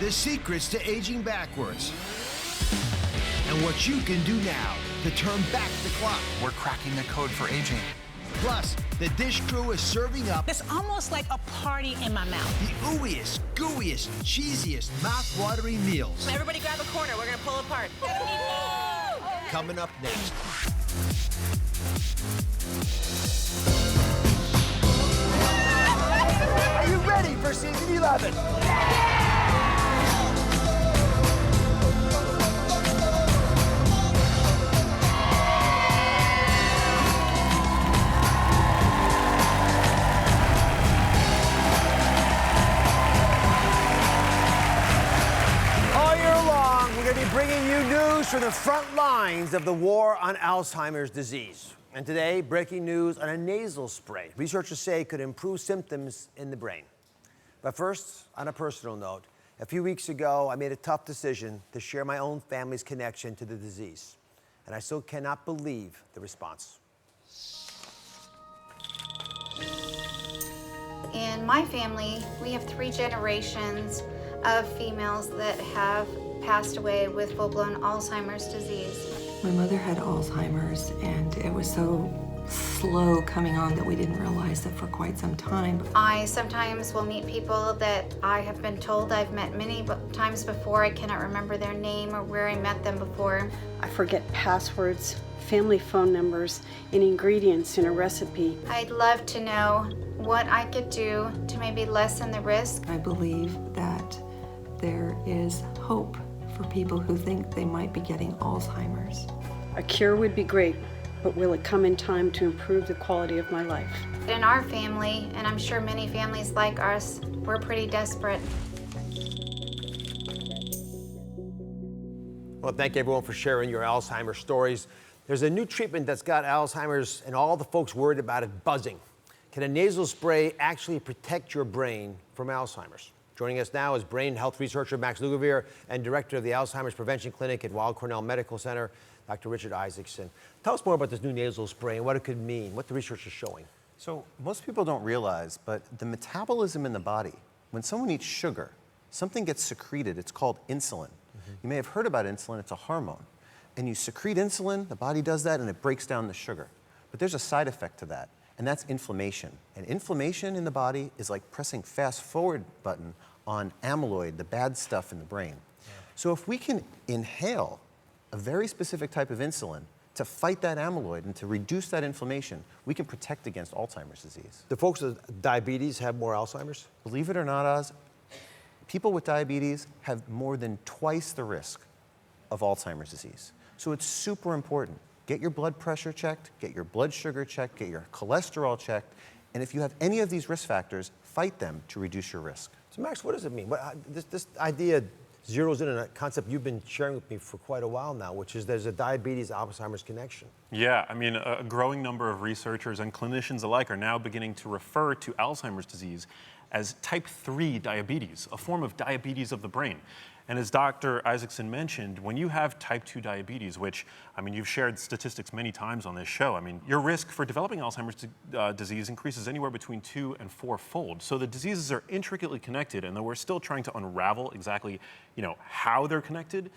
the secrets to aging backwards, and what you can do now to turn back the clock. We're cracking the code for aging. Plus, the dish crew is serving up It's almost like a party in my mouth. the ooeyest, gooeyest, cheesiest, mouth-watering meals. Everybody grab a corner. We're gonna pull apart. Coming up next. Are you ready for season 11? All year long, we're going to be bringing you news from the front lines of the war on Alzheimer's disease. And today, breaking news on a nasal spray researchers say could improve symptoms in the brain. But first, on a personal note, a few weeks ago, I made a tough decision to share my own family's connection to the disease. And I still cannot believe the response. In my family, we have 3 generations of females that have passed away with full-blown Alzheimer's disease. My mother had Alzheimer's, and it was so slow coming on that we didn't realize it for quite some time. I sometimes will meet people that I have been told I've met many times before. I cannot remember their name or where I met them before. I forget passwords, family phone numbers, and ingredients in a recipe. I'd love to know what I could do to maybe lessen the risk. I believe that there is hope for people who think they might be getting Alzheimer's. A cure would be great, but will it come in time to improve the quality of my life? In our family, and I'm sure many families like us, we're pretty desperate. Well, thank you everyone for sharing your Alzheimer's stories. There's a new treatment that's got Alzheimer's and all the folks worried about it buzzing. Can a nasal spray actually protect your brain from Alzheimer's? Joining us now is brain health researcher Max Lugavere and director of the Alzheimer's Prevention Clinic at Weill Cornell Medical Center, Dr. Richard Isaacson. Tell us more about this new nasal spray and what it could mean, what the research is showing. So most people don't realize, but the metabolism in the body, when someone eats sugar, something gets secreted. It's called insulin. You may have heard about insulin. It's a hormone. And you secrete insulin, the body does that, and it breaks down the sugar. But there's a side effect to that, and that's inflammation. And inflammation in the body is like pressing fast forward button on amyloid, the bad stuff in the brain. So if we can inhale a very specific type of insulin to fight that amyloid and to reduce that inflammation, we can protect against Alzheimer's disease. Do folks with diabetes have more Alzheimer's? Believe it or not, Oz, people with diabetes have more than twice the risk of Alzheimer's disease. So it's super important. Get your blood pressure checked, get your blood sugar checked, get your cholesterol checked, and if you have any of these risk factors, fight them to reduce your risk. So Max, what does it mean? This idea zeroes in on a concept you've been sharing with me for quite a while now, which is there's a diabetes-Alzheimer's connection. Yeah, I mean, a growing number of researchers and clinicians alike are now beginning to refer to Alzheimer's disease as type 3 diabetes, a form of diabetes of the brain. And as Dr. Isaacson mentioned, when you have type 2 diabetes, which, I mean, you've shared statistics many times on this show, I mean, your risk for developing Alzheimer's disease increases anywhere between 2 and 4-fold. So the diseases are intricately connected, and though we're still trying to unravel exactly, how they're connected,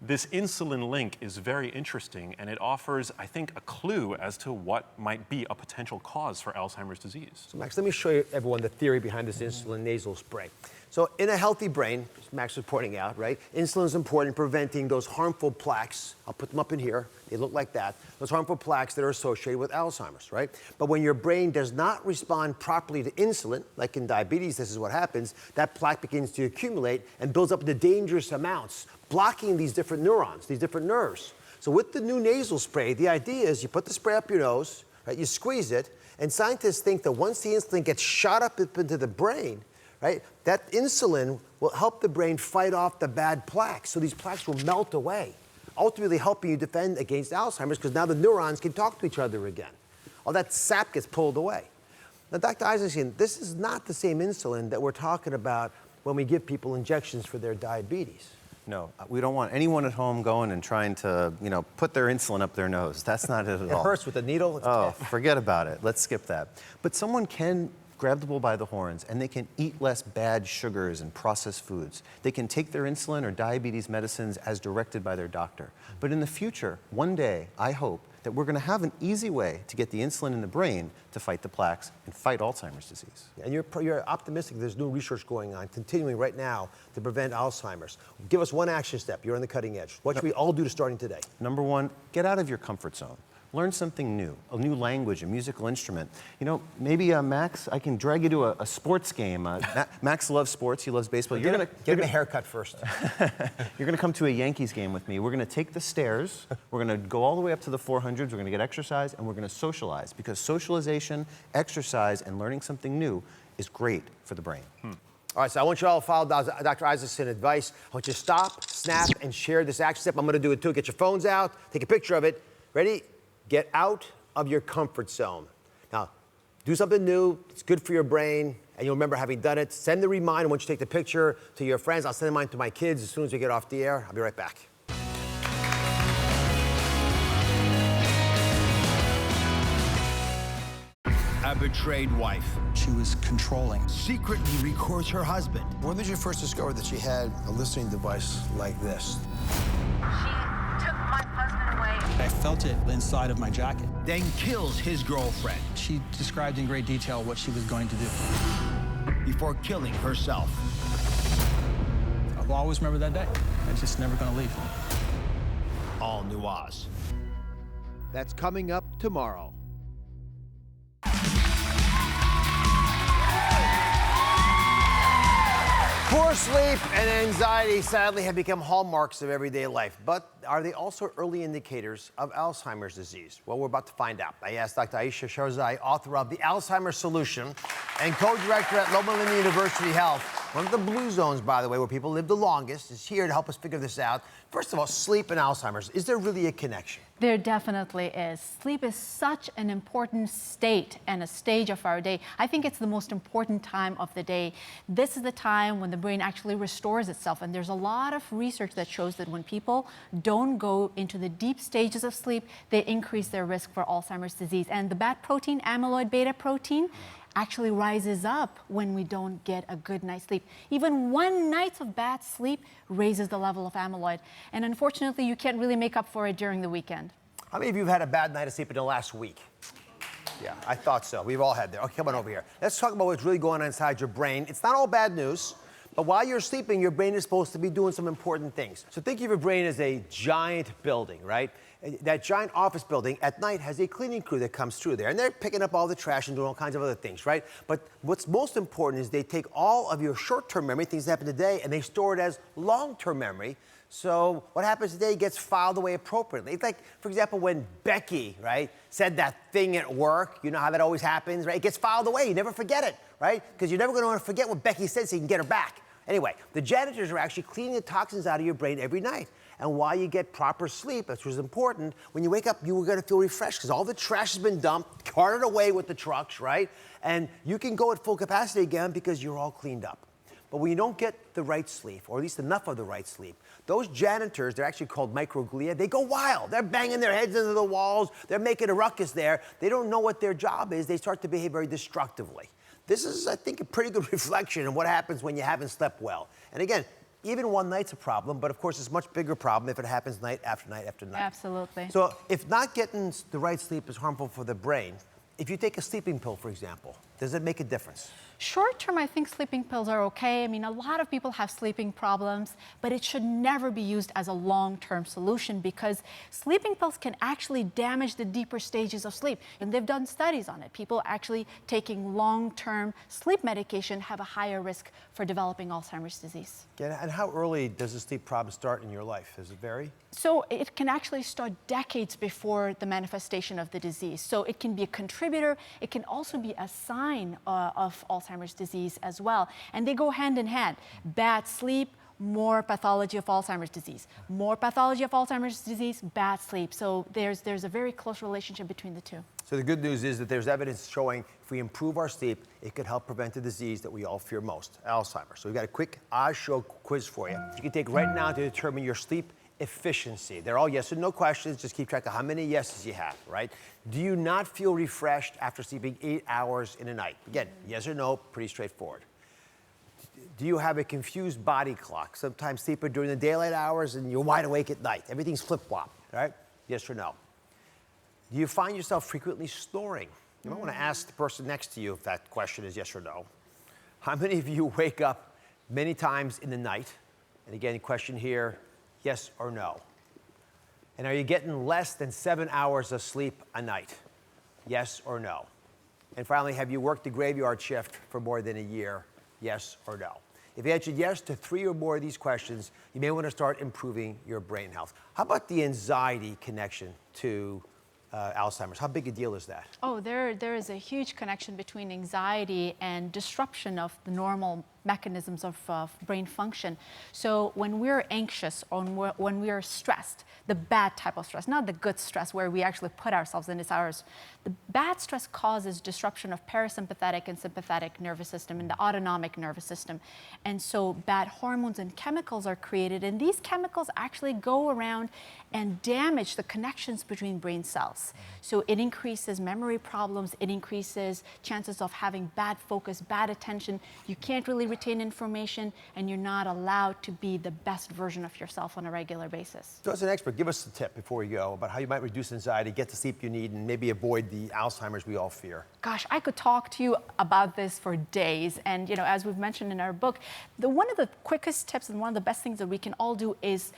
this insulin link is very interesting, and it offers, I think, a clue as to what might be a potential cause for Alzheimer's disease. So Max, let me show you everyone the theory behind this insulin nasal spray. So in a healthy brain, as Max was pointing out, right, insulin is important in preventing those harmful plaques. I'll put them up in here. They look like that. Those harmful plaques that are associated with Alzheimer's, right? But when your brain does not respond properly to insulin, like in diabetes, this is what happens, that plaque begins to accumulate and builds up into dangerous amounts, blocking these different neurons, these different nerves. So with the new nasal spray, the idea is you put the spray up your nose, right, you squeeze it, and scientists think that once the insulin gets shot up into the brain, right, that insulin will help the brain fight off the bad plaques. So these plaques will melt away, ultimately helping you defend against Alzheimer's because now the neurons can talk to each other again. All that sap gets pulled away. Now, Dr. Isaacson, this is not the same insulin that we're talking about when we give people injections for their diabetes. No, we don't want anyone at home going and trying to, put their insulin up their nose. That's not it at all. It hurts with the needle. It's Oh, tough. forget about it. Let's skip that. But someone can grab the bull by the horns, and they can eat less bad sugars and processed foods. They can take their insulin or diabetes medicines as directed by their doctor. But in the future, one day, I hope that we're going to have an easy way to get the insulin in the brain to fight the plaques and fight Alzheimer's disease. And you're optimistic there's new research going on, continuing right now to prevent Alzheimer's. Give us one action step. You're on the cutting edge. What should we all do to starting today? Number one, get out of your comfort zone. Learn something new, a new language, a musical instrument. You know, maybe Max, I can drag you to a sports game. Max loves sports, he loves baseball. Get him a haircut first. You're gonna come to a Yankees game with me. We're gonna take the stairs, we're gonna go all the way up to the 400s, we're gonna get exercise, and we're gonna socialize, because socialization, exercise, and learning something new is great for the brain. All right, so I want you all to follow Dr. Isaacson's advice. I want you to stop, snap, and share this action step. I'm gonna do it too. Get your phones out, take a picture of it. Ready? Get out of your comfort zone. Now, do something new. It's good for your brain, and you'll remember having done it. Send the reminder once you take the picture to your friends. I'll send mine to my kids as soon as we get off the air. I'll be right back. A betrayed wife She was controlling. secretly records her husband. When did you first discover that she had a listening device like this? She took my husband away. I felt it inside of my jacket. Then kills his girlfriend She described in great detail what she was going to do. before killing herself. I'll always remember that day. I'm just never going to leave. All New Oz. That's coming up tomorrow. Poor sleep and anxiety, sadly, have become hallmarks of everyday life. But are they also early indicators of Alzheimer's disease? Well, we're about to find out. I asked Dr. Ayesha Sharzai, author of The Alzheimer's Solution and co-director at Loma Linda University Health. One of the blue zones, by the way, where people live the longest, is here to help us figure this out. First of all, sleep and Alzheimer's. Is there really a connection? There definitely is. Sleep is such an important state and a stage of our day. I think it's the most important time of the day. This is the time when the brain actually restores itself. And there's a lot of research that shows that when people don't go into the deep stages of sleep, they increase their risk for Alzheimer's disease. And the bad protein, amyloid beta protein, actually rises up when we don't get a good night's sleep. Even one night of bad sleep raises the level of amyloid. And unfortunately, you can't really make up for it during the weekend. How many of you have had a bad night of sleep in the last week? Yeah, I thought so. We've all had that. Okay, come on over here. Let's talk about what's really going on inside your brain. It's not all bad news, but while you're sleeping, your brain is supposed to be doing some important things. So think of your brain as a giant building, right? That giant office building at night has a cleaning crew that comes through there, and they're picking up all the trash and doing all kinds of other things, right? But what's most important is they take all of your short-term memory, things that happen today, and they store it as long-term memory. So what happens today gets filed away appropriately. It's like, for example, when Becky, right, said that thing at work, you know how that always happens, right? It gets filed away, you never forget it, right? Because you're never gonna wanna forget what Becky said so you can get her back. Anyway, the janitors are actually cleaning the toxins out of your brain every night. And while you get proper sleep, which was important, when you wake up, you were gonna feel refreshed because all the trash has been dumped, carted away with the trucks, right? And you can go at full capacity again because you're all cleaned up. But when you don't get the right sleep, or at least enough of the right sleep, those janitors, they're actually called microglia, they go wild. They're banging their heads into the walls. They're making a ruckus there. They don't know what their job is. They start to behave very destructively. This is, I think, a pretty good reflection of what happens when you haven't slept well. And again, even one night's a problem, but of course it's a much bigger problem if it happens night after night after night. Absolutely. So if not getting the right sleep is harmful for the brain, if you take a sleeping pill, for example, does it make a difference? Short term, I think sleeping pills are okay. I mean, a lot of people have sleeping problems, but it should never be used as a long-term solution because sleeping pills can actually damage the deeper stages of sleep. And they've done studies on it. People actually taking long-term sleep medication have a higher risk for developing Alzheimer's disease. Yeah, and how early does the sleep problem start in your life? Does it vary? So it can actually start decades before the manifestation of the disease. So it can be a contributor. It can also be a sign of Alzheimer's disease as well. And they go hand in hand. Bad sleep, more pathology of Alzheimer's disease. More pathology of Alzheimer's disease, bad sleep. So there's a very close relationship between the two. So the good news is that there's evidence showing if we improve our sleep, it could help prevent the disease that we all fear most, Alzheimer's. So we've got a quick Oz Show quiz for you. You can take right now to determine your sleep efficiency. They're all yes or no questions. Just keep track of how many yeses you have, right? Do you not feel refreshed after sleeping 8 hours in a night? Again, yes or no, pretty straightforward. Do you have a confused body clock? Sometimes sleep during the daylight hours and you're wide awake at night. Everything's flip-flop, right? Yes or no. Do you find yourself frequently snoring? You might want to ask the person next to you if that question is yes or no. How many of you wake up many times in the night? And again, the question here, yes or no. And are you getting less than 7 hours of sleep a night? Yes or no. And finally, have you worked the graveyard shift for more than a year? Yes or no. If you answered yes to 3 or more of these questions, you may want to start improving your brain health. How about the anxiety connection to Alzheimer's? How big a deal is that? Oh, there is a huge connection between anxiety and disruption of the normal mechanisms of brain function. So when we're anxious or when we are stressed, the bad type of stress, not the good stress where we actually put ourselves in, it's ours. The bad stress causes disruption of parasympathetic and sympathetic nervous system and the autonomic nervous system. And so bad hormones and chemicals are created, and these chemicals actually go around and damage the connections between brain cells. So it increases memory problems, it increases chances of having bad focus, bad attention. You can't really retain information, and you're not allowed to be the best version of yourself on a regular basis. So as an expert, give us a tip before we go about how you might reduce anxiety, get the sleep you need, and maybe avoid the Alzheimer's we all fear. Gosh, I could talk to you about this for days. And as we've mentioned in our book, one of the quickest tips and one of the best things that we can all do is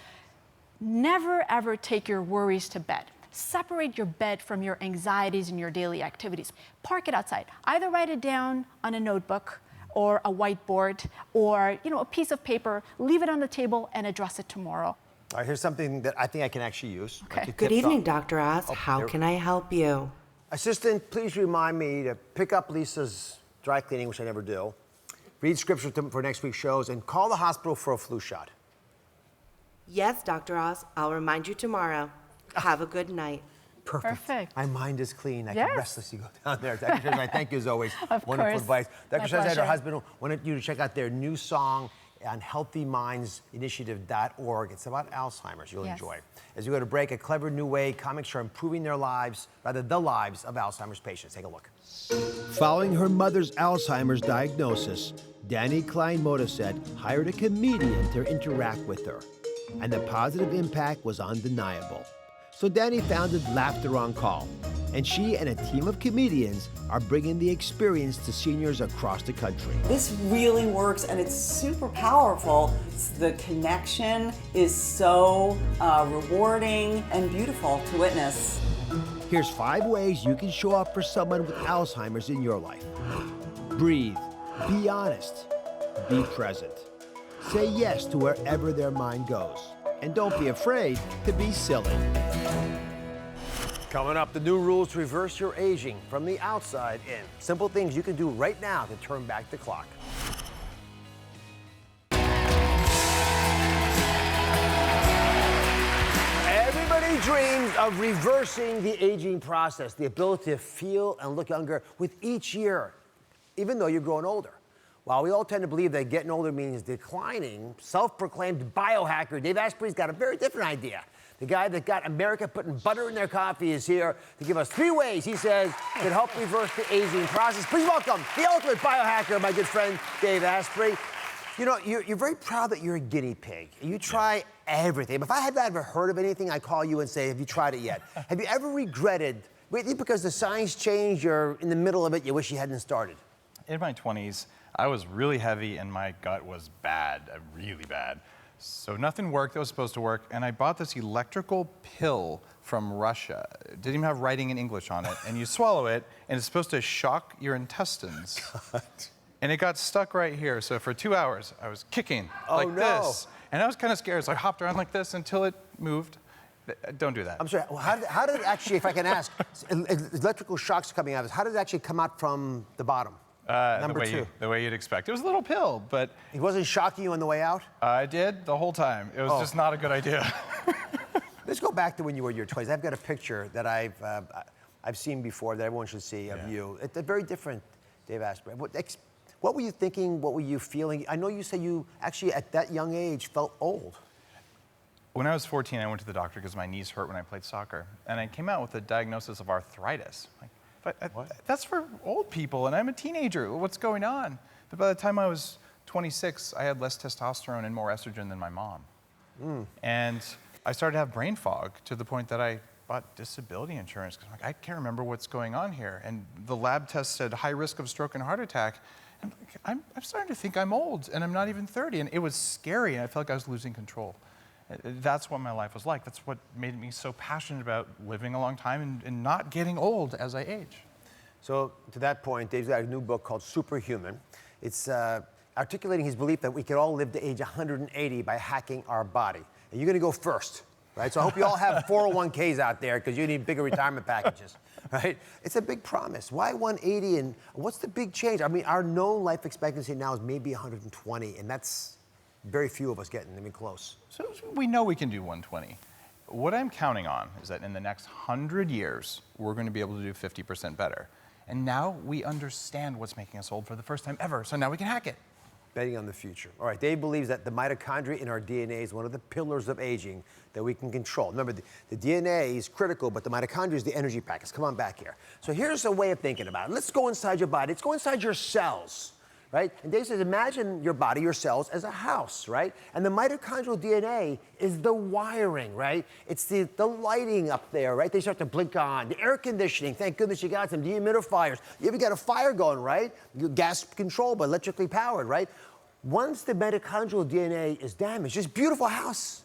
never ever take your worries to bed. Separate your bed from your anxieties and your daily activities. Park it outside. Either write it down on a notebook or a whiteboard or a piece of paper, leave it on the table and address it tomorrow. All right, here's something that I think I can actually use. Okay. Good evening, Dr. Oz. How can I help you? Assistant, please remind me to pick up Lisa's dry cleaning, which I never do, read scripture for next week's shows, and call the hospital for a flu shot. Yes, Dr. Oz. I'll remind you tomorrow. Have a good night. Perfect. My mind is clean. I Yes. can restlessly go down there. Dr. Shazad, I thank you as always. Of Wonderful course. advice. Dr. My Shazad, her pleasure. husband wanted you to check out their new song on healthymindsinitiative.org. It's about Alzheimer's. You'll Yes. enjoy. As we go to break, a clever new way comics are improving their lives, rather the lives of Alzheimer's patients. Take a look. Following her mother's Alzheimer's diagnosis, Danny Klein-Motorset hired a comedian to interact with her, and the positive impact was undeniable. So Danny founded Laughter on Call, and she and a team of comedians are bringing the experience to seniors across the country. This really works, and it's super powerful. The connection is so rewarding and beautiful to witness. Here's 5 ways you can show up for someone with Alzheimer's in your life. Breathe, be honest, be present. Say yes to wherever their mind goes. And don't be afraid to be silly. Coming up, the new rules to reverse your aging from the outside in. Simple things you can do right now to turn back the clock. Everybody dreams of reversing the aging process, the ability to feel and look younger with each year, even though you're growing older. While we all tend to believe that getting older means declining, self-proclaimed biohacker Dave Asprey's got a very different idea. The guy that got America putting butter in their coffee is here to give us 3 ways, he says, that help reverse the aging process. Please welcome the ultimate biohacker, my good friend, Dave Asprey. You're very proud that you're a guinea pig. You try everything. If I had ever heard of anything, I'd call you and say, have you tried it yet? Have you ever regretted, because the science changed, you're in the middle of it, you wish you hadn't started? In my 20s, I was really heavy and my gut was bad, really bad. So nothing worked that was supposed to work, and I bought this electrical pill from Russia. It didn't even have writing in English on it, and you swallow it, and it's supposed to shock your intestines. God. And it got stuck right here, so for 2 hours, I was kicking like this. And I was kind of scared, so I hopped around like this until it moved. Don't do that. I'm sorry, how did it actually, if I can ask, electrical shocks coming out of this, how did it actually come out from the bottom? Number 2. The way you'd expect. It was a little pill, but... It wasn't shocking you on the way out? I did the whole time. It was just not a good idea. Let's go back to when you were in your 20s. I've got a picture that I've seen before that everyone should see of you. It's very different, Dave Asprey. What were you thinking? What were you feeling? I know you said you actually, at that young age, felt old. When I was 14, I went to the doctor because my knees hurt when I played soccer. And I came out with a diagnosis of arthritis. Like, that's for old people, and I'm a teenager. What's going on? But by the time I was 26, I had less testosterone and more estrogen than my mom. And I started to have brain fog to the point that I bought disability insurance because I can't remember what's going on here. And the lab test said high risk of stroke and heart attack. And I'm starting to think I'm old, and I'm not even 30. And it was scary, and I felt like I was losing control. That's what my life was like. That's what made me so passionate about living a long time and not getting old as I age. So to that point, Dave's got a new book called Superhuman. It's articulating his belief that we could all live to age 180 by hacking our body. And you're going to go first, right? So I hope you all have 401ks out there because you need bigger retirement packages, right? It's a big promise. Why 180 and what's the big change? I mean, our known life expectancy now is maybe 120, and that's very few of us getting even close. So we know we can do 120. What I'm counting on is that in the next 100 years, we're going to be able to do 50% better. And now we understand what's making us old for the first time ever, so now we can hack it. Betting on the future. All right, Dave believes that the mitochondria in our DNA is one of the pillars of aging that we can control. Remember, the DNA is critical, but the mitochondria is the energy packets. Come on back here. So here's a way of thinking about it. Let's go inside your body. Let's go inside your cells, right? And Dave says, imagine your body, your cells, as a house, right? And the mitochondrial DNA is the wiring, right? It's the lighting up there, right? They start to blink on. The air conditioning, thank goodness you got some dehumidifiers. You ever got a fire going, right? Gas controlled, but electrically powered, right? Once the mitochondrial DNA is damaged, this beautiful house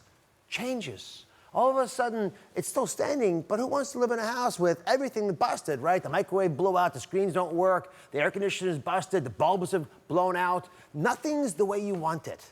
changes. All of a sudden, it's still standing, but who wants to live in a house with everything busted, right? The microwave blew out, the screens don't work, the air conditioner is busted, the bulbs have blown out. Nothing's the way you want it.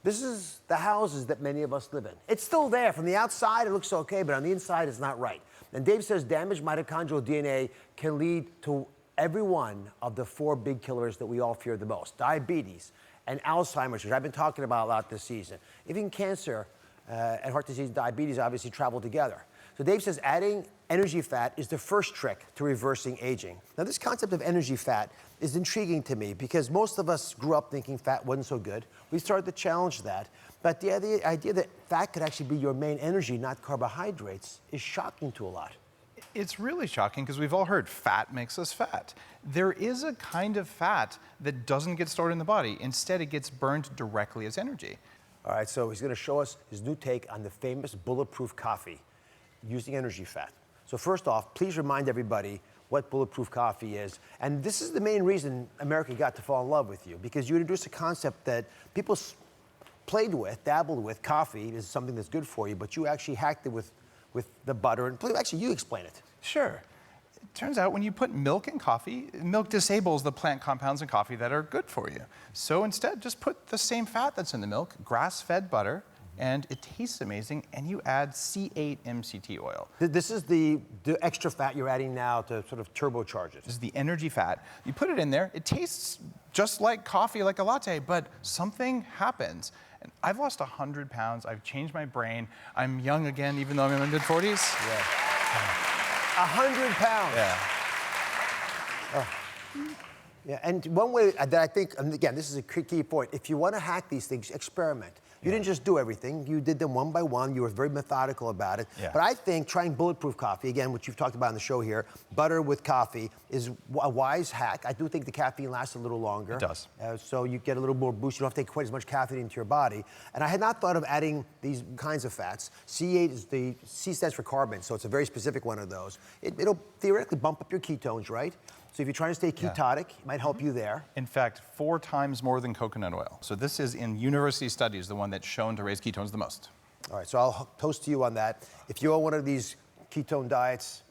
This is the houses that many of us live in. It's still there. From the outside, it looks okay, but on the inside, it's not right. And Dave says damaged mitochondrial DNA can lead to every one of the 4 big killers that we all fear the most: diabetes and Alzheimer's, which I've been talking about a lot this season. Even cancer and heart disease and diabetes obviously travel together. So Dave says adding energy fat is the first trick to reversing aging. Now, this concept of energy fat is intriguing to me because most of us grew up thinking fat wasn't so good. We started to challenge that. But the idea that fat could actually be your main energy, not carbohydrates, is shocking to a lot. It's really shocking because we've all heard fat makes us fat. There is a kind of fat that doesn't get stored in the body. Instead, it gets burned directly as energy. All right, so he's going to show us his new take on the famous bulletproof coffee using energy fat. So first off, please remind everybody what bulletproof coffee is. And this is the main reason America got to fall in love with you, because you introduced a concept that people played with, dabbled with. Coffee is something that's good for you, but you actually hacked it with the butter. And actually, you explain it. Sure. It turns out when you put milk in coffee, milk disables the plant compounds in coffee that are good for you. So instead, just put the same fat that's in the milk, grass-fed butter, and it tastes amazing, and you add C8 MCT oil. This is the extra fat you're adding now to sort of turbocharge it. This is the energy fat. You put it in there, it tastes just like coffee, like a latte, but something happens. And I've lost 100 pounds, I've changed my brain, I'm young again, even though I'm in my mid-40s. Yeah. 100 pounds. Yeah. Oh. Yeah, and one way that I think, and again, this is a key point, if you want to hack these things, experiment. You didn't just do everything. You did them one by one. You were very methodical about it. Yeah. But I think trying bulletproof coffee, again, which you've talked about on the show here, butter with coffee, is a wise hack. I do think the caffeine lasts a little longer. It does. So you get a little more boost. You don't have to take quite as much caffeine into your body. And I had not thought of adding these kinds of fats. C8 is the C stands for carbon, so it's a very specific one of those. It'll theoretically bump up your ketones, right? So if you're trying to stay ketotic, it might help you there. In fact, 4 times more than coconut oil. So this is, in university studies, the one that's shown to raise ketones the most. All right, so I'll toast to you on that. If you're on one of these ketone diets,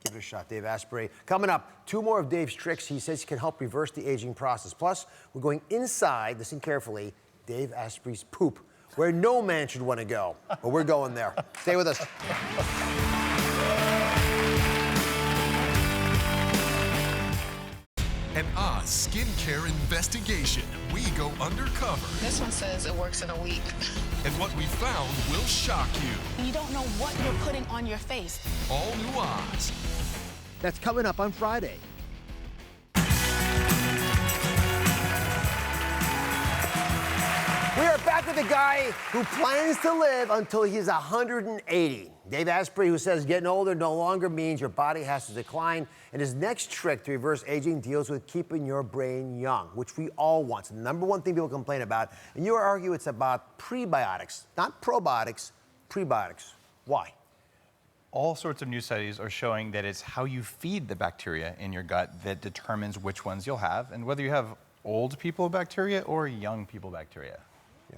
give it a shot, Dave Asprey. Coming up, 2 more of Dave's tricks he says can help reverse the aging process. Plus, we're going inside, listen carefully, Dave Asprey's poop, where no man should want to go. But we're going there. Stay with us. An Oz skincare investigation. We go undercover. This one says it works in a week. And what we found will shock you. You don't know what you're putting on your face. All new Oz. That's coming up on Friday. We are back back with a guy who plans to live until he's 180. Dave Asprey, who says getting older no longer means your body has to decline. And his next trick to reverse aging deals with keeping your brain young, which we all want. It's the number one thing people complain about. And you argue it's about prebiotics, not probiotics, prebiotics. Why? All sorts of new studies are showing that it's how you feed the bacteria in your gut that determines which ones you'll have and whether you have old people bacteria or young people bacteria.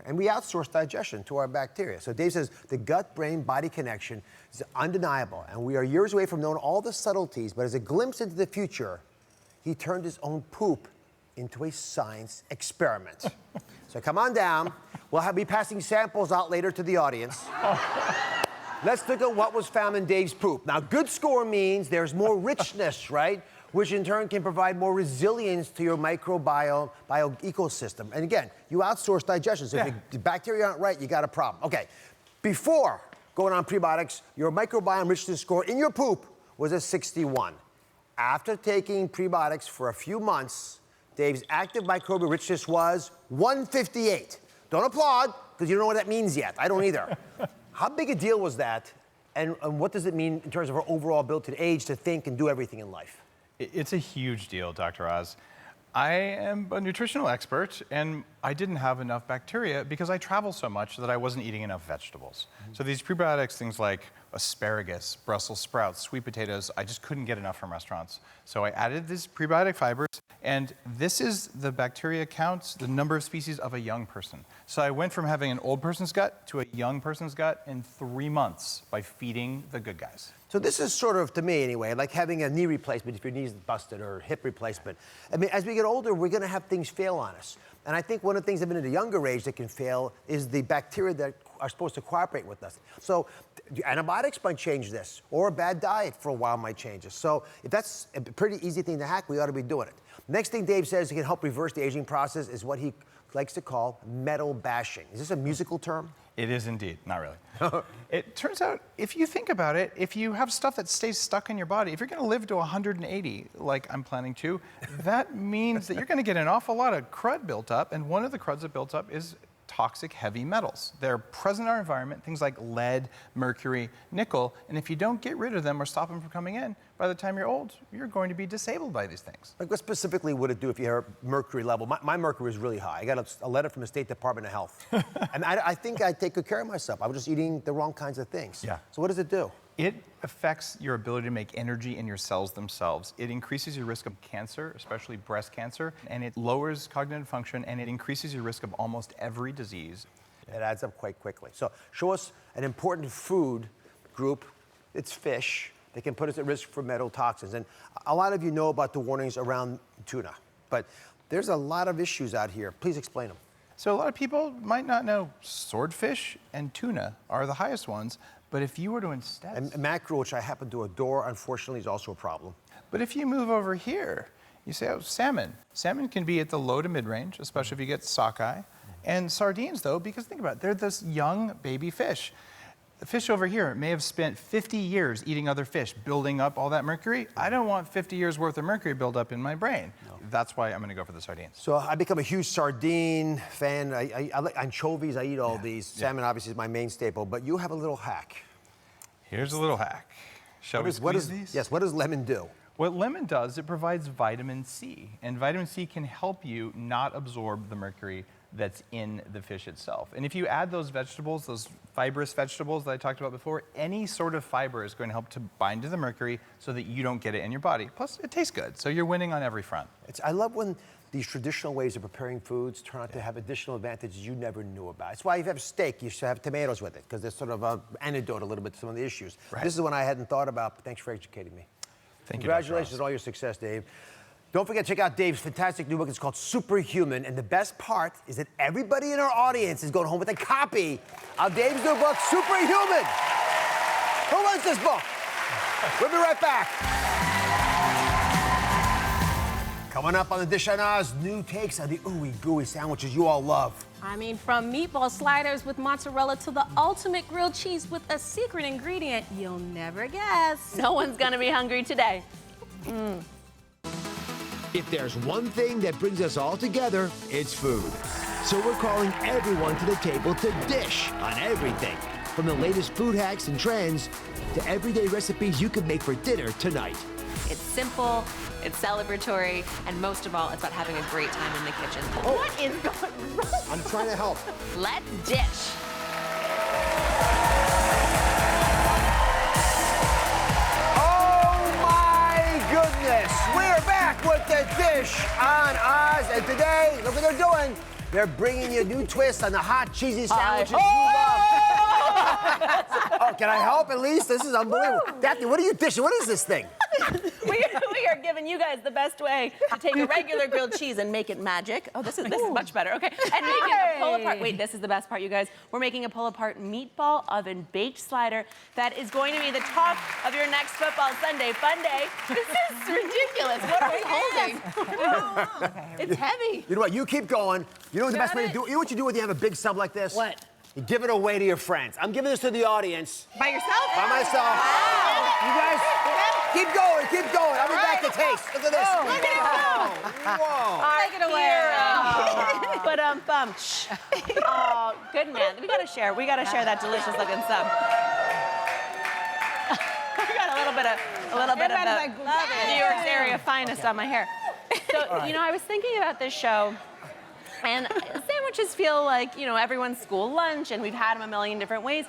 And we outsource digestion to our bacteria. So Dave says the gut-brain-body connection is undeniable, and we are years away from knowing all the subtleties, but as a glimpse into the future, he turned his own poop into a science experiment. So come on down. We'll be passing samples out later to the audience. Let's look at what was found in Dave's poop. Now, good score means there's more richness, right? Which in turn can provide more resilience to your microbiome ecosystem. And again, you outsource digestion. So if the bacteria aren't right, you got a problem. Okay, before going on prebiotics, your microbiome richness score in your poop was a 61. After taking prebiotics for a few months, Dave's active microbial richness was 158. Don't applaud, because you don't know what that means yet. I don't either. How big a deal was that? And what does it mean in terms of our overall ability to age, to think, and do everything in life? It's a huge deal, Dr. Oz. I am a nutritional expert, and I didn't have enough bacteria because I travel so much that I wasn't eating enough vegetables. So these prebiotics, things like asparagus, Brussels sprouts, sweet potatoes, I just couldn't get enough from restaurants. So I added these prebiotic fibers, and this is the bacteria counts, the number of species of a young person. So I went from having an old person's gut to a young person's gut in 3 months by feeding the good guys. So this is sort of, to me anyway, like having a knee replacement if your knee's busted, or hip replacement. I mean, as we get older, we're going to have things fail on us. And I think one of the things, even at a younger age, that can fail is the bacteria that are supposed to cooperate with us. So antibiotics might change this, or a bad diet for a while might change this. So if that's a pretty easy thing to hack, we ought to be doing it. Next thing Dave says can help reverse the aging process is what he likes to call metal bashing. Is this a musical term? It is indeed, not really. It turns out, if you think about it, if you have stuff that stays stuck in your body, if you're going to live to 180, like I'm planning to, that means that you're going to get an awful lot of crud built up, and one of the cruds that built up is toxic heavy metals. They're present in our environment, things like lead, mercury, nickel, and if you don't get rid of them or stop them from coming in, by the time you're old, you're going to be disabled by these things. Like what specifically would it do if you have mercury level? My mercury is really high. I got a letter from the State Department of Health. And I think I take good care of myself. I was just eating the wrong kinds of things. Yeah. So what does it do? It affects your ability to make energy in your cells themselves. It increases your risk of cancer, especially breast cancer, and it lowers cognitive function, and it increases your risk of almost every disease. It adds up quite quickly. So show us an important food group. It's fish. They can put us at risk for metal toxins. And a lot of you know about the warnings around tuna, but there's a lot of issues out here. Please explain them. So a lot of people might not know swordfish and tuna are the highest ones, but if you were to instead... And mackerel, which I happen to adore, unfortunately, is also a problem. But if you move over here, you say, oh, salmon. Salmon can be at the low to mid-range, especially if you get sockeye. And sardines, though, because think about it, they're this young baby fish. The fish over here may have spent 50 years eating other fish, building up all that mercury. I don't want 50 years worth of mercury buildup in my brain. No. That's why I'm going to go for the sardines. So I become a huge sardine fan. I like anchovies. I eat all these. Salmon obviously is my main staple, but you have a little hack. Here's a little hack. Shall we squeeze these? Yes, what does lemon do? What lemon does, it provides vitamin C. And vitamin C can help you not absorb the mercury that's in the fish itself. And if you add those vegetables, those fibrous vegetables that I talked about before, any sort of fiber is going to help to bind to the mercury so that you don't get it in your body. Plus, it tastes good, so you're winning on every front. I love when these traditional ways of preparing foods turn out to have additional advantages you never knew about. It's why if you have steak, you should have tomatoes with it, because there's sort of an antidote a little bit to some of the issues. Right. This is one I hadn't thought about, but thanks for educating me. Thank you, Congratulations on all your success, Dave. Don't forget to check out Dave's fantastic new book. It's called Superhuman. And the best part is that everybody in our audience is going home with a copy of Dave's new book, Superhuman. Who wants this book? We'll be right back. Coming up on the Dish on Oz, new takes on the ooey gooey sandwiches you all love. I mean, from meatball sliders with mozzarella to the ultimate grilled cheese with a secret ingredient you'll never guess. No one's gonna be hungry today. If there's one thing that brings us all together, it's food. So we're calling everyone to the table to dish on everything, from the latest food hacks and trends to everyday recipes you can make for dinner tonight. It's simple, it's celebratory, and most of all, it's about having a great time in the kitchen. Oh. What is going wrong? I'm trying to help. Let's dish. Oh my goodness! We're back with the dish on Oz, and today, look what they're doing. They're bringing you a new twist on the hot, cheesy sandwiches you love. Oh, can I help at least? This is unbelievable. Daphne, what are you dishing? What is this thing? We are giving you guys the best way to take a regular grilled cheese and make it magic. Oh, this is much better. Okay, and making a pull-apart. Wait, this is the best part, you guys. We're making a pull-apart meatball oven baked slider that is going to be the talk of your next football Sunday fun day. This is ridiculous. What are we holding? It's heavy. You know what? You keep going. You know what the best way to do it? You know what you do when you have a big sub like this? What? You give it away to your friends. I'm giving this to the audience. By yourself? By myself. Wow. You guys, keep going, keep going. I'll be back to taste. Look at this. Whoa. Look at it go. Whoa. Take it away. But oh, good man. We gotta share. We gotta share that delicious looking sub. We got a little bit of the New York area finest on my hair. So, you know, I was thinking about this show. And sandwiches feel like, you know, everyone's school lunch, and we've had them a million different ways.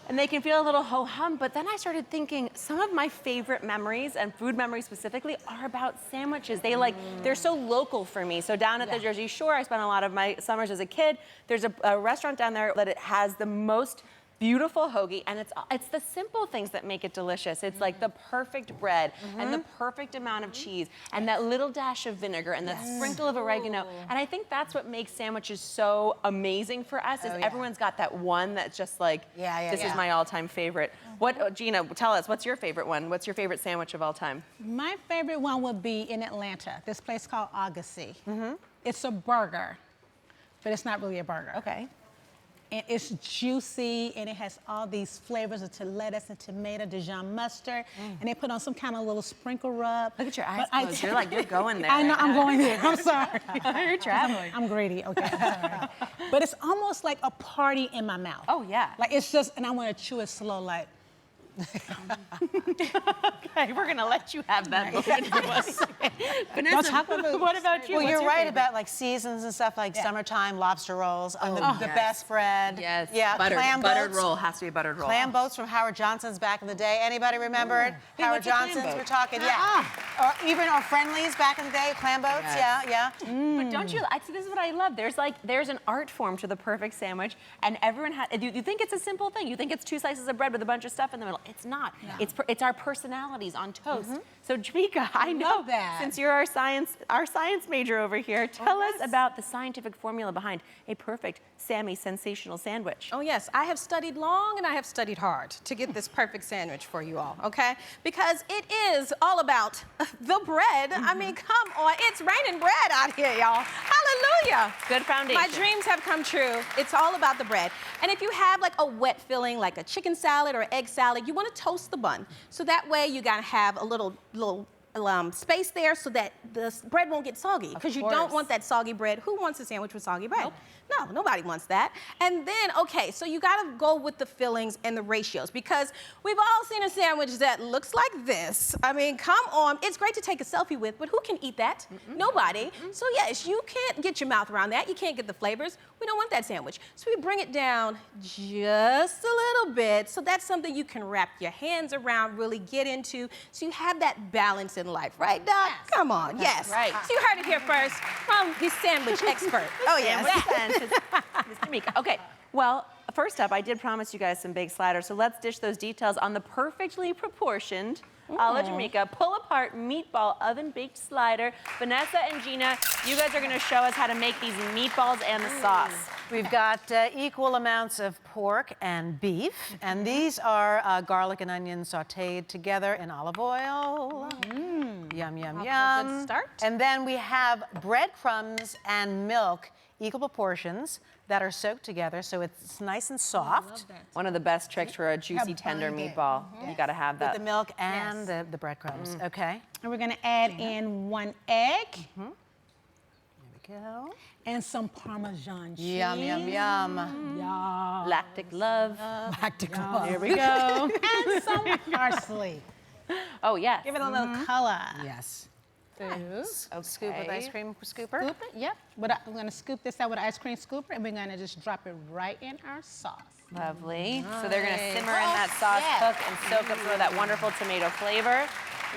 And they can feel a little ho-hum, but then I started thinking some of my favorite memories, and food memories specifically, are about sandwiches. They're so local for me. So down at the Jersey Shore, I spent a lot of my summers as a kid. There's a restaurant down there that it has the most beautiful hoagie, and it's the simple things that make it delicious. It's like the perfect bread and the perfect amount of cheese and that little dash of vinegar and that sprinkle of oregano. And I think that's what makes sandwiches so amazing for us, is everyone's got that one that's just like, this is my all-time favorite. What, Gina, tell us, what's your favorite one? What's your favorite sandwich of all time? My favorite one would be in Atlanta, this place called Agassi. It's a burger, but it's not really a burger. Okay. And it's juicy, and it has all these flavors of lettuce and tomato, Dijon mustard, and they put on some kind of little sprinkle rub. Look at your eyes closed. You're going there. I know, I'm going there. I'm sorry. You're traveling. I'm greedy, okay. Sorry. But it's almost like a party in my mouth. Oh, yeah. Like it's just, and I want to chew it slow, like. Okay, we're gonna let you have that. Vanessa, what about you? Well, What's you're your right favorite? about like seasons and stuff, like summertime lobster rolls, the best bread. Yes. Yeah, clam buttered boats. roll has to be a buttered roll. Clam boats from Howard Johnson's back in the day. Anybody remember it? Howard Johnson's, we're talking, or even our Friendlies back in the day, clam boats, yeah. But don't you, this is what I love. There's an art form to the perfect sandwich, and everyone has, you think it's a simple thing. You think it's 2 slices of bread with a bunch of stuff in the middle. It's not. It's our personalities on toast. So Jamika, I know that. Since you're our science major over here, tell us about the scientific formula behind a perfect Sammy sensational sandwich. Oh yes, I have studied long and I have studied hard to get this perfect sandwich for you all, okay? Because it is all about the bread. I mean, come on, it's raining bread out here, y'all. Hallelujah. Good foundation. My dreams have come true. It's all about the bread. And if you have like a wet filling, like a chicken salad or egg salad, you want to toast the bun. So that way you gotta have a little space there so that the bread won't get soggy, because you don't want that soggy bread. Who wants a sandwich with soggy bread? Nope. No, nobody wants that. And then, okay, so you gotta go with the fillings and the ratios, because we've all seen a sandwich that looks like this. I mean, come on. It's great to take a selfie with, but who can eat that? Nobody. So yes, you can't get your mouth around that. You can't get the flavors. We don't want that sandwich. So we bring it down just a little bit. So that's something you can wrap your hands around, really get into, so you have that balance in life, right, Doc? Yes. Come on, yes. Right. So you heard it here first from the sandwich expert. Oh, yes. Ms. Jamika. Okay, well, first up, I did promise you guys some big sliders, so let's dish those details on the perfectly proportioned a la Jamika pull-apart meatball oven-baked slider. Vanessa and Gina, you guys are gonna show us how to make these meatballs and the sauce. We've got equal amounts of pork and beef, and these are garlic and onion sautéed together in olive oil. Yum, yum, yum. Good start. And then we have breadcrumbs and milk, equal proportions, that are soaked together, so it's nice and soft. One of the best tricks for a juicy, tender meatball. You gotta have that. With the milk and the breadcrumbs, okay? And we're gonna add in 1 egg. There we go. And some Parmesan cheese. Yum, yum, yum. Yum. Lactic love. Lactic love. Here we go. And some parsley. Oh, yes. Give it a little color. Yes. Okay. Scoop with ice cream scooper. Scoop it, yep. But I'm gonna scoop this out with an ice cream scooper, and we're gonna just drop it right in our sauce. Lovely. So they're gonna simmer in that sauce, cook, and soak up some of that wonderful tomato flavor.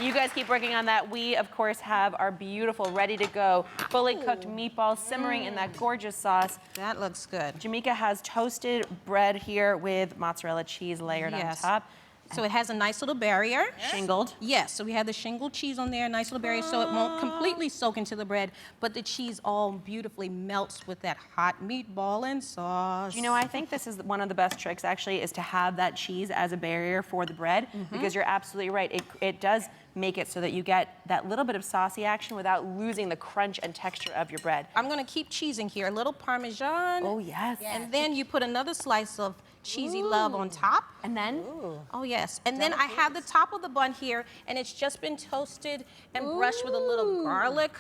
You guys keep working on that. We, of course, have our beautiful, ready-to-go, fully cooked meatballs simmering in that gorgeous sauce. That looks good. Jamika has toasted bread here with mozzarella cheese layered on top. So it has a nice little barrier. Shingled. Yes, so we have the shingled cheese on there, nice little barrier, so it won't completely soak into the bread, but the cheese all beautifully melts with that hot meatball and sauce. You know, I think this is one of the best tricks, actually, is to have that cheese as a barrier for the bread, because you're absolutely right. It does make it so that you get that little bit of saucy action without losing the crunch and texture of your bread. I'm gonna keep cheese in here, a little Parmesan. Oh, yes. And then you put another slice of cheesy love on top. And then? Oh, yes. And then I have the top of the bun here, and it's just been toasted and brushed with a little garlic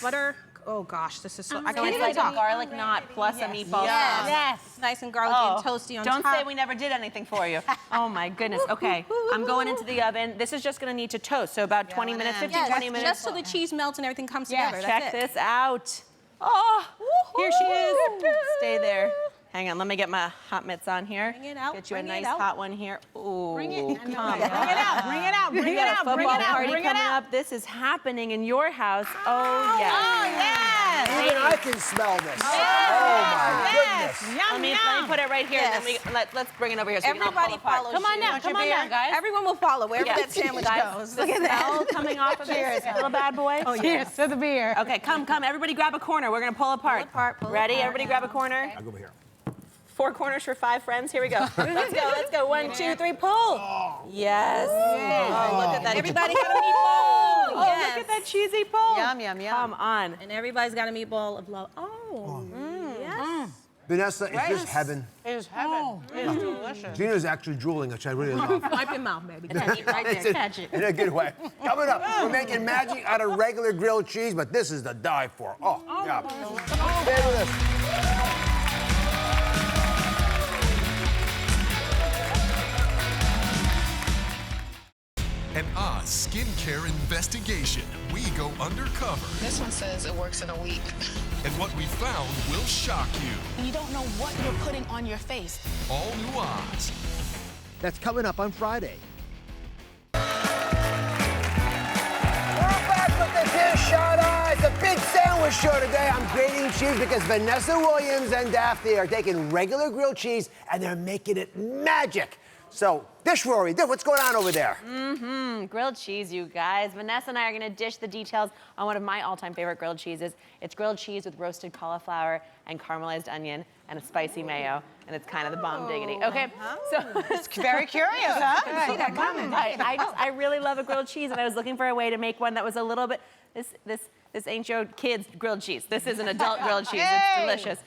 butter. Oh, gosh, this is so... I So can't it's even like talk. a garlic knot plus a meatball sauce. Yes. Nice and garlicky and toasty on top. Don't say we never did anything for you. Oh my goodness. Okay, I'm going into the oven. This is just gonna need to toast, so about 20 minutes, 15, 20 minutes. Just so the cheese melts and everything comes together. Check That's it. this out. Oh, here she is. Stay there. Hang on, let me get my hot mitts on here. Bring it out. Get you a bring it nice out. hot one here. Ooh, Bring it. come Bring on. it out. Bring it out. Bring We it got out. a football Bring it out. party Bring it coming out. up. This is happening in your house. Oh, yes. Oh, yes. Even I can smell this. Yes. Oh, my goodness. Let me put it right here, and then let's bring it over here so we can all pull Everybody apart. follows Come on you. now, Want come your on beer? now, guys. Everyone will follow wherever Yes. that sandwich Guys, goes. the Look at that. smell coming off of this little bad boy. Oh, Cheers to the beer. Okay, come. Everybody grab a corner. We're going to pull apart. Ready? Everybody grab a corner. I'll go over here. 4 corners for 5 friends. Here we go. Let's go. 1, 2, 3, pull. Yes. Oh, look at that. Everybody got a meatball. Oh, Yes. look at that cheesy pull. Yum, yum, yum. Come on. And everybody's got a meatball of love. Oh. Yes. Vanessa, it's just heaven. It is heaven. It is delicious. Gina's actually drooling, which I really love. Wipe your mouth, baby. Catch it right there. Catch it. In a good way. Coming up, we're making magic out of regular grilled cheese, but this is the die for. Oh, yeah. Stay with us. An Oz skincare investigation. We go undercover. This one says it works in a week. And what we found will shock you. You don't know what you're putting on your face. All new Oz. That's coming up on Friday. We're back with the Dish Shot Eye. It's a big sandwich show today. I'm grating cheese because Vanessa Williams and Daphne are taking regular grilled cheese and they're making it magic. So, Dish Rory, what's going on over there? Grilled cheese, you guys. Vanessa and I are going to dish the details on one of my all-time favorite grilled cheeses. It's grilled cheese with roasted cauliflower and caramelized onion and a spicy mayo, and it's kind of the bomb diggity. Okay, so It's very curious, huh? I see that coming. I really love a grilled cheese, and I was looking for a way to make one that was a little bit. This ain't your kids' grilled cheese. This is an adult grilled cheese. It's delicious.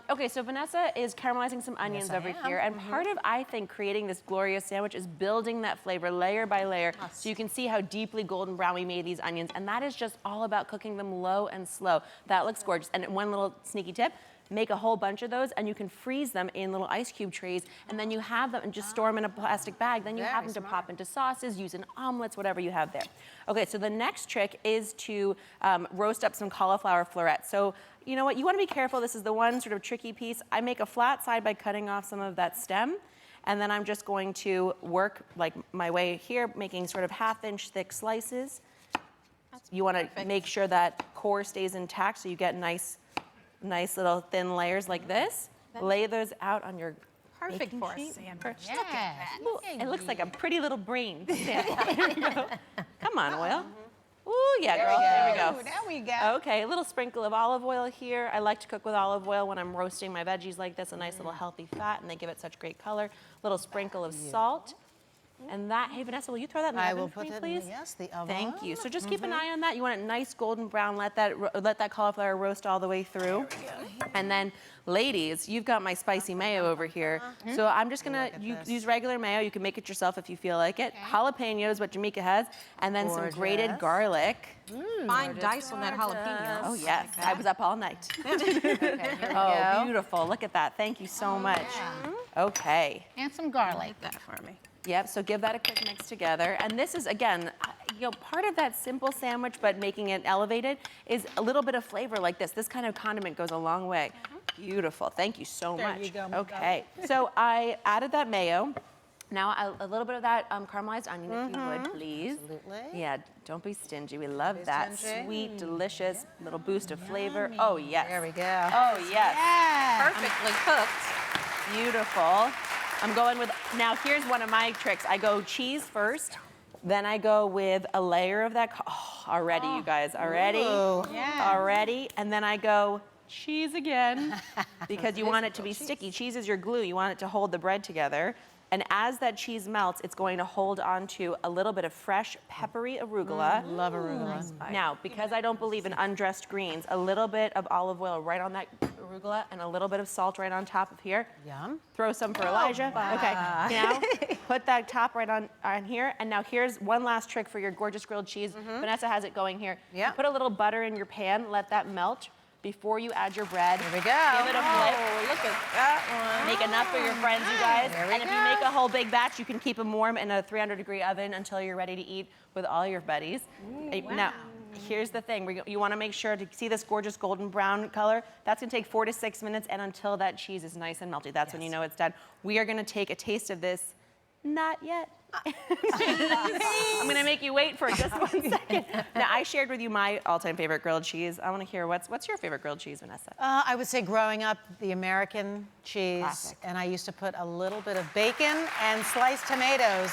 Okay, so Vanessa is caramelizing some onions over here, and part of, I think, creating this glorious sandwich is building that flavor layer by layer, so you can see how deeply golden brown we made these onions, and that is just all about cooking them low and slow. That looks gorgeous. And one little sneaky tip. Make a whole bunch of those, and you can freeze them in little ice cube trays, and then you have them and just store them in a plastic bag. Then you have them to pop into sauces, use in omelets, whatever you have there. Okay, so the next trick is to roast up some cauliflower florets. So you know what? You want to be careful. This is the one sort of tricky piece. I make a flat side by cutting off some of that stem, and then I'm just going to work like my way here, making sort of half-inch thick slices. You want to make sure that core stays intact, so you get nice little thin layers like this. Lay those out on your Perfect for a sheet. sandwich. Look at that. Ooh, it looks like a pretty little brain. There you go. Come on, oil. Ooh, yeah, girl. There we go. There we go. Okay, a little sprinkle of olive oil here. I like to cook with olive oil when I'm roasting my veggies like this, a nice little healthy fat, and they give it such great color. Little sprinkle of salt. And that, hey Vanessa, will you throw that in the I oven will for put me, it please? in, yes, the oven. Thank you. So just keep an eye on that. You want it nice golden brown. Let that cauliflower roast all the way through. And then, ladies, you've got my spicy mayo over here. So I'm just gonna use regular mayo. You can make it yourself if you feel like it. Jalapeno what Jamika has, and then some grated garlic. Fine dice on that jalapeno. Oh yes, I was up all night. Oh, beautiful. Look at that. Thank you so much. Okay. And some garlic. That for me. Yep, so give that a quick mix together. And this is, again, part of that simple sandwich, but making it elevated, is a little bit of flavor like this. This kind of condiment goes a long way. Beautiful. Thank you so much. There you go. Okay, so I added that mayo. Now a little bit of that caramelized onion, if you would, please. Absolutely. Yeah, don't be stingy. We love that. stingy. Sweet, delicious, little boost of flavor. Oh, yes. There we go. Oh, yes. Perfectly cooked. Beautiful. I'm going with, now here's one of my tricks. I go cheese first, then I go with a layer of that, already you guys, already, already, and then I go cheese again, because you want it to be sticky. Cheese is your glue. You want it to hold the bread together. And as that cheese melts, it's going to hold on to a little bit of fresh, peppery arugula. Love arugula. Now, because I don't believe in undressed greens, a little bit of olive oil right on that arugula and a little bit of salt right on top of here. Yum. Throw some for Elijah. Okay, now put that top right on here. And now here's one last trick for your gorgeous grilled cheese. Vanessa has it going here. Yeah. Put a little butter in your pan, let that melt before you add your bread. Here we go. Give it a flip. Oh, look at that one. Make enough for your friends, you guys. There we And if you go. make a whole big batch, you can keep them warm in a 300-degree oven until you're ready to eat with all your buddies. Now, here's the thing. You want to make sure to see this gorgeous golden brown color. That's going to take 4 to 6 minutes, and until that cheese is nice and melty, that's when you know it's done. We are going to take a taste of this. Not yet. I'm going to make you wait for just 1 second. Now, I shared with you my all-time favorite grilled cheese. I want to hear what's your favorite grilled cheese, Vanessa? I would say growing up, the American cheese. Classic. And I used to put a little bit of bacon and sliced tomatoes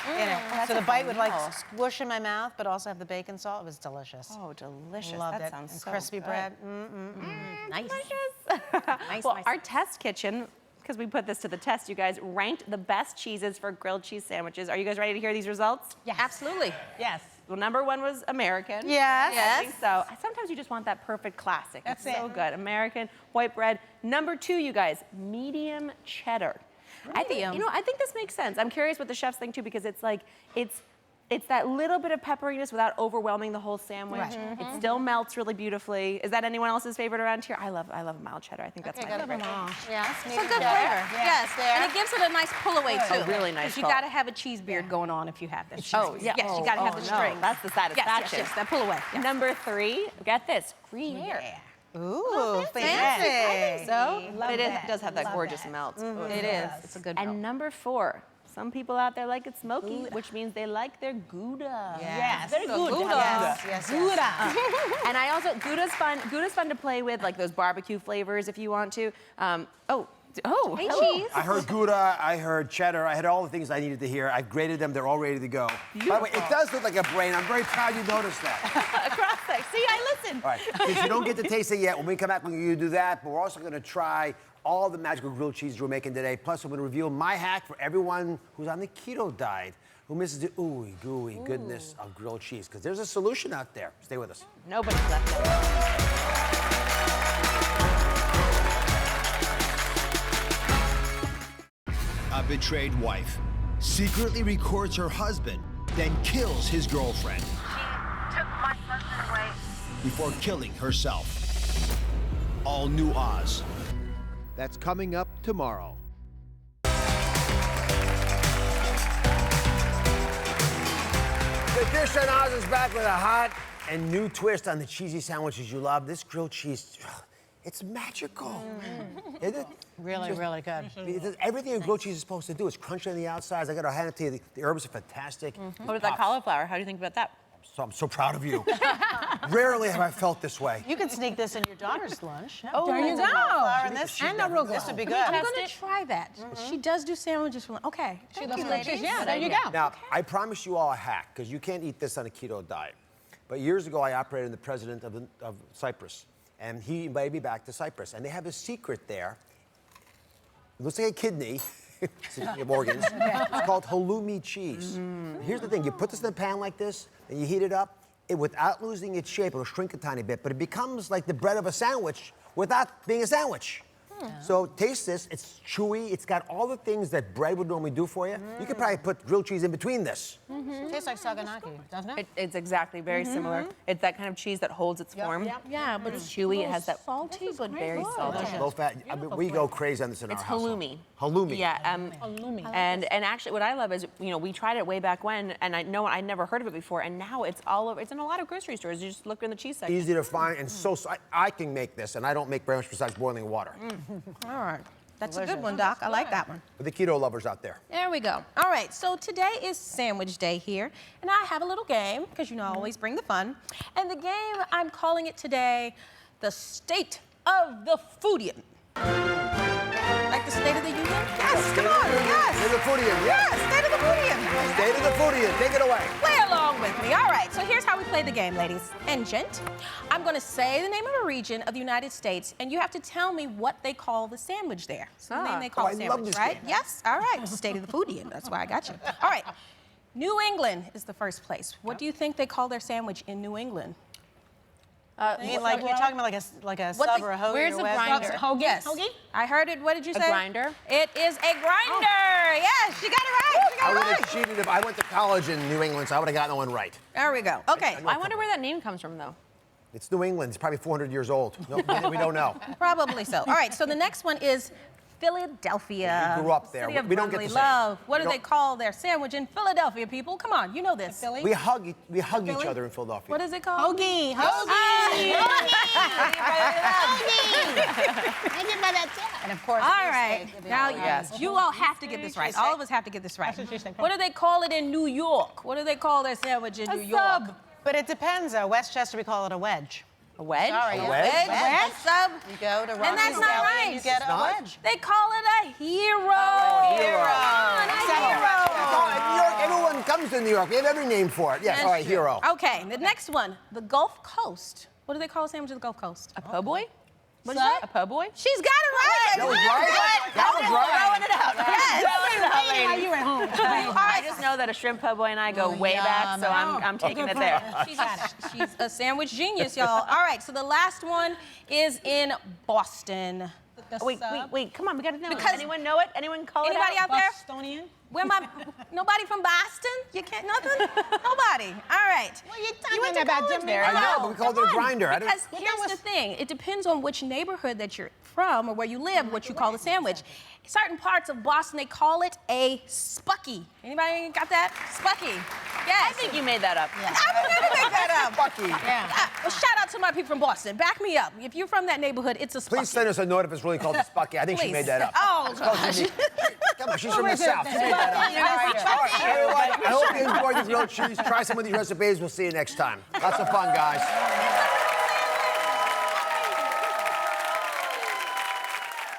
in it. that's So the a bite fun would like meal. squish in my mouth, but also have the bacon salt. It was delicious. Oh, delicious. Loved that it. sounds And so crispy good. bread. Nice. Nice. Well, our test kitchen, because we put this to the test, you guys, ranked the best cheeses for grilled cheese sandwiches. Are you guys ready to hear these results? Yes. Absolutely. Yes. Well, number 1 was American. Yes. I think so. Sometimes you just want that perfect classic. That's it's so it. good. American, white bread. Number 2, you guys, medium cheddar. I think this makes sense. I'm curious what the chefs think too, because it's like, it's that little bit of pepperiness without overwhelming the whole sandwich. Right. It still melts really beautifully. Is that anyone else's favorite around here? I love mild cheddar. I think that's my favorite. Yeah, it's a good flavor. Yes, and it gives it a nice pull away too. A really nice You pull. got to have a cheese beard going on if you have this. Oh, yeah. Yes, you got to have the string. That's the satisfaction. Yes, that pull away. Yes. Number 3, get this, Gruyere. Ooh, fancy. I think so. Love But that. does have that Love gorgeous that. melt. It is. It's a good And number 4, some people out there like it smoky, which means they like their Gouda. Yes. Very good. to Gouda. have Yes. Gouda. And I also, Gouda's fun. Gouda's fun to play with, like those barbecue flavors if you want to. Hey, hello. cheese. I heard Gouda, I heard cheddar, I had all the things I needed to hear. I've graded them, they're all ready to go. By the way, it does look like a brain. I'm very proud you noticed that. Across there. See, I listened. All right, since you don't get to taste it yet, when we come back, we're going to do that, but we're also going to try all the magical grilled cheese we're making today. Plus, we're going to reveal my hack for everyone who's on the keto diet, who misses the ooey gooey goodness of grilled cheese, because there's a solution out there. Stay with us. Nobody's left out. A betrayed wife secretly records her husband, then kills his girlfriend She took my husband away. before killing herself. All new Oz. That's coming up tomorrow. The Dish on Oz is back with a hot and new twist on the cheesy sandwiches you love. This grilled cheese, it's magical. Isn't it? Really, really good. It does everything a grilled cheese is supposed to do. It's crunchy on the outside. I got to hand it to you. The herbs are fantastic. What about that cauliflower? How do you think about that? So I'm so proud of you. Rarely have I felt this way. You can sneak this in your daughter's lunch. Oh, there you go. And this arugula. This would be good. I'm going to try that. She does do sandwiches. Okay. She loves grilled cheese. Yeah, there you go. Now, I promise you all a hack, because you can't eat this on a keto diet. But years ago, I operated the president of Cyprus, and he invited me back to Cyprus. And they have a secret there. It looks like a kidney. Speaking of organs, it's called halloumi cheese. Here's the thing, you put this in a pan like this, and you heat it up, without losing its shape, it'll shrink a tiny bit, but it becomes like the bread of a sandwich without being a sandwich. So taste this, it's chewy, it's got all the things that bread would normally do for you. You could probably put grilled cheese in between this. Tastes like saganaki, doesn't it? It's exactly very similar. It's that kind of cheese that holds its form. Yeah, but It's chewy, it has that salty, but very salty. Low fat. I mean, we go crazy on this in our house. Halloumi. Halloumi. Yeah. Halloumi. And actually, what I love is, we tried it way back when, and I know I'd never heard of it before, and now it's all over. It's in a lot of grocery stores. You just look in the cheese section. Easy to find and I can make this, and I don't make very much besides boiling water. All right. That's a good one, Doc. I like that one. For the keto lovers out there. There we go. All right, so today is Sandwich Day here, and I have a little game, because I always bring the fun. And the game, I'm calling it today, the State of the Foodian. Like the State of the Union? Yes, come on, yes. State of the Foodian, yes. Yes, State of the Foodian. State of the Foodian, take it away. Play along with me. All right, so here's how we play the game, ladies and gent. I'm going to say the name of a region of the United States, and you have to tell me what they call the sandwich there. The name they call I sandwich, love this right? game. Yes? All right, State of the Foodian. That's why I got you. All right, New England is the first place. What do you think they call their sandwich in New England? You mean like you're talking about like a sub or a hoagie? Where's or the what? grinder? Hoagie? Yes. Hoagie? I heard it. What did you say? A grinder? It is a grinder. Yes, you got it right. You got I it would right. have cheated if I went to college in New England, so I would have gotten one right. There we go. Okay. I wonder where that name comes from, though. It's New England. It's probably 400 years old. No, we don't know. Probably so. All right, so the next one is Philadelphia. You grew up there. City of We don't get brotherly the same. love. What do We they don't- call their sandwich in Philadelphia, people? Come on, you know this. We hug each other in Philadelphia. What is it called? Hoagie. And of course, All right. Now, Yes. you all have to get this right. All of us have to get this right. What do they call it in New York? What do they call their sandwich in New York? But it depends. Westchester, we call it a wedge. A wedge? Sorry, A wedge? Wedge? Sub? You go to And that's Rocky's not Deli right. and you get a not? wedge. They call it a hero. hero. Come on, a hero. Oh, in New York, everyone comes to New York. We have every name for it. Yes, all right, hero. Okay, the next one, the Gulf Coast. What do they call a sandwich of the Gulf Coast? A po' boy? What is that? A po' boy? She's got it right. That was right? That was right. Throwing it out. Yes. Throwing it out, ladies. How you at home? I just know that a shrimp po' boy and I go way back, so I'm taking it there. She's a sandwich genius, y'all. All right, so the last one is in Boston. Wait, come on, we gotta know. Because- Anyone know it? Anyone call Anybody it out there? Bostonian? Where my nobody from Boston? You can't nothing? Nobody. All right. What are you You went talking to about, college, Jamila? Mary? I know, but we called it a grinder. I don't- Because here's the thing. It depends on which neighborhood that you're from or where you live, what you call a sandwich. Certain parts of Boston, they call it a spucky. Anybody got that? Spucky. Yes. I think you made that up. I would never make that up. Spucky. Well, shout out to my people from Boston. Back me up. If you're from that neighborhood, it's a spucky. Please send us a note if it's really called the Spucky. I think she Please. made that up. Oh, It's called gosh. Jamika. Come on, she's from the is it? South. She made that up. Spucky. All right, everyone, I hope you enjoyed the grilled cheese. Try some of these recipes. We'll see you next time. Lots of fun, guys.